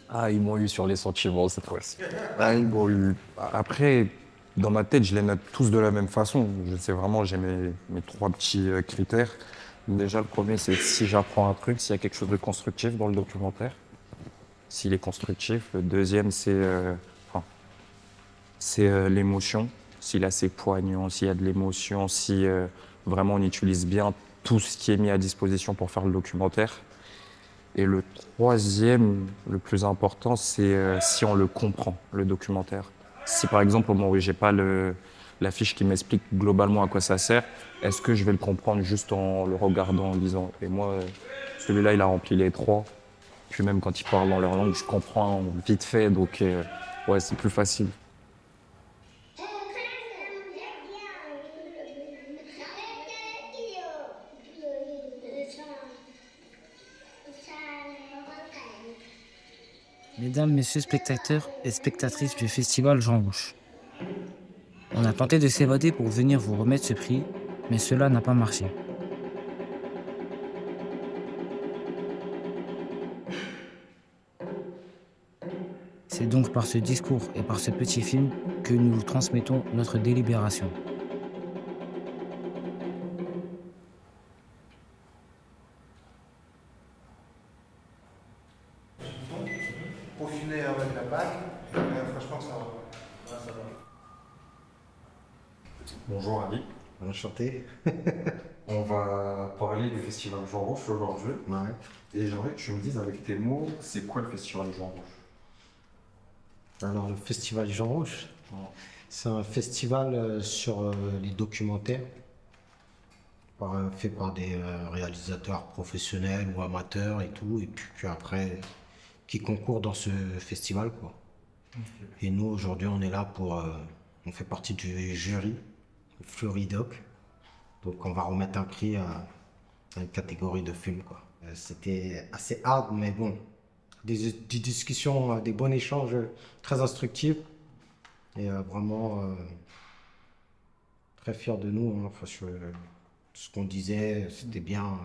Ah, ils m'ont eu sur les sentiments cette fois-ci. Ah, ils m'ont eu. Après, dans ma tête, je les note tous de la même façon. Je sais vraiment, j'ai mes trois petits critères. Déjà, le premier, c'est si j'apprends un truc, s'il y a quelque chose de constructif dans le documentaire. S'il est constructif. Le deuxième, c'est l'émotion. S'il est assez poignant, s'il y a de l'émotion, si vraiment on utilise bien tout ce qui est mis à disposition pour faire le documentaire. Et le troisième, le plus important, c'est si on le comprend, le documentaire. Si par exemple, au moment où j'ai pas la fiche qui m'explique globalement à quoi ça sert, est-ce que je vais le comprendre juste en le regardant, en lisant? Et moi, celui-là, il a rempli les trois. Puis même quand ils parlent dans leur langue, je comprends vite fait, donc ouais, c'est plus facile. Mesdames, messieurs spectateurs et spectatrices du festival Jean Rouch, on a tenté de s'évader pour venir vous remettre ce prix, mais cela n'a pas marché. C'est donc par ce discours et par ce petit film que nous vous transmettons notre délibération. Peaufiner avec la bague, franchement, ça va. Bonjour Ali, Enchanté. on va parler du festival Jean Rouge aujourd'hui. Ouais. Et j'aimerais que tu me dises avec tes mots, c'est quoi le festival Jean Rouge? Alors, le festival Jean Rouge, c'est un festival sur les documentaires fait par des réalisateurs professionnels ou amateurs et tout, et puis après, qui concourent dans ce festival, quoi. Et nous, aujourd'hui, on est là on fait partie du jury, le Floridoc. Donc, on va remettre un prix à une catégorie de films, quoi. C'était assez hard, mais bon, des discussions, des bons échanges très instructifs. Et vraiment très fiers de nous, hein. Enfin, ce qu'on disait, c'était bien.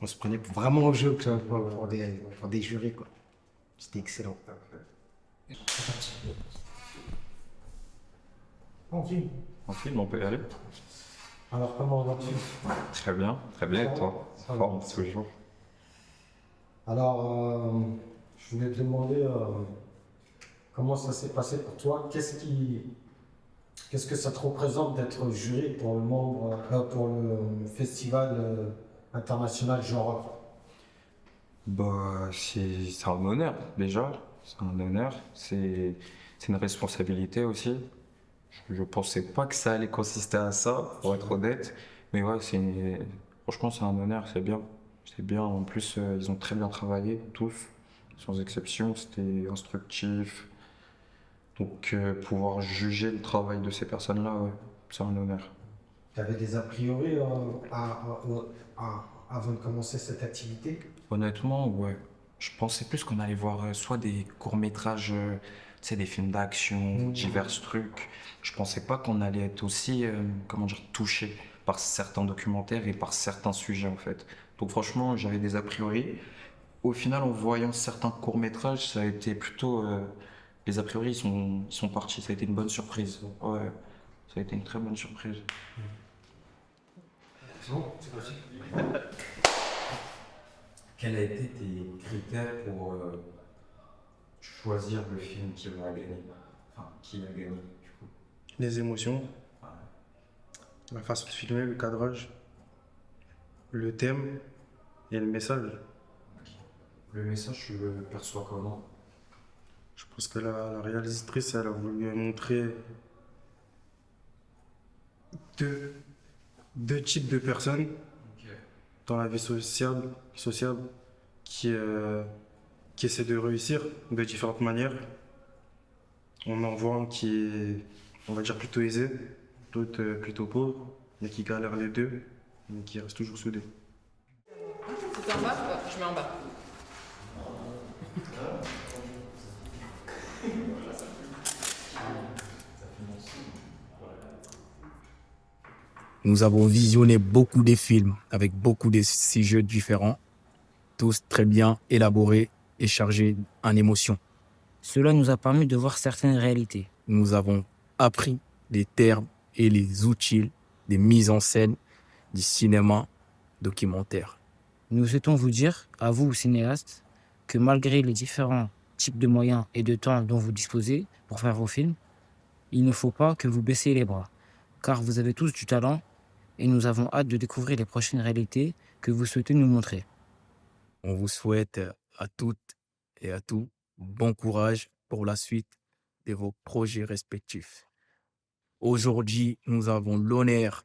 On se prenait vraiment au jeu quoi, pour des jurys, quoi. C'était excellent. Enfin. En film, on peut y aller? Alors, comment vas-tu? Très bien, et toi? Ça va. Forme, toujours. Alors, je voulais te demander comment ça s'est passé pour toi. Qu'est-ce que ça te représente d'être jury pour le festival international genre? Bah, c'est un honneur, déjà. C'est un honneur. C'est une responsabilité aussi. Je pensais pas que ça allait consister à ça, pour être honnête. Mais ouais, franchement, c'est un honneur, c'est bien. C'est bien. En plus, ils ont très bien travaillé, tous, sans exception. C'était instructif. Donc, pouvoir juger le travail de ces personnes-là, ouais, c'est un honneur. Tu avais des a priori avant de commencer cette activité? Honnêtement, ouais. Je pensais plus qu'on allait voir soit des courts-métrages, tu sais, des films d'action, divers trucs. Je pensais pas qu'on allait être aussi, comment dire, touché par certains documentaires et par certains sujets, en fait. Donc franchement, j'avais des a priori. Au final, en voyant certains courts-métrages, ça a été plutôt... les a priori, ils sont partis. Ça a été une bonne surprise. Ouais, ça a été une très bonne surprise. C'est bon, c'est possible. Quels ont été tes critères pour choisir le film qui va gagner? Enfin, qui a gagné, du coup. Les émotions, Ouais. la façon de filmer, le cadrage, le thème et le message. Le message, tu le perçois comment? Je pense que la réalisatrice, elle a voulu montrer deux, deux types de personnes Ok. dans la vie sociable qui, qui essaient de réussir de différentes manières. On en voit un qui est, on va dire, plutôt aisé, d'autres plutôt pauvres. Il y a qui galèrent les deux, mais qui restent toujours soudés. C'est en bas? Ouais, je mets en bas. Nous avons visionné beaucoup de films avec beaucoup de sujets différents, tous très bien élaborés et chargé en émotions. Cela nous a permis de voir certaines réalités. Nous avons appris les termes et les outils des mises en scène du cinéma documentaire. Nous souhaitons vous dire, à vous cinéastes, que malgré les différents types de moyens et de temps dont vous disposez pour faire vos films, il ne faut pas que vous baissiez les bras, car vous avez tous du talent et nous avons hâte de découvrir les prochaines réalités que vous souhaitez nous montrer. On vous souhaite à toutes et à tous bon courage pour la suite de vos projets respectifs. Aujourd'hui, nous avons l'honneur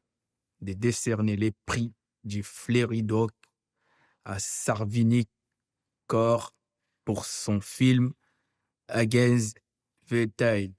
de décerner les prix du Fleury Doc à Sarvinik Kaur pour son film Against the Tide.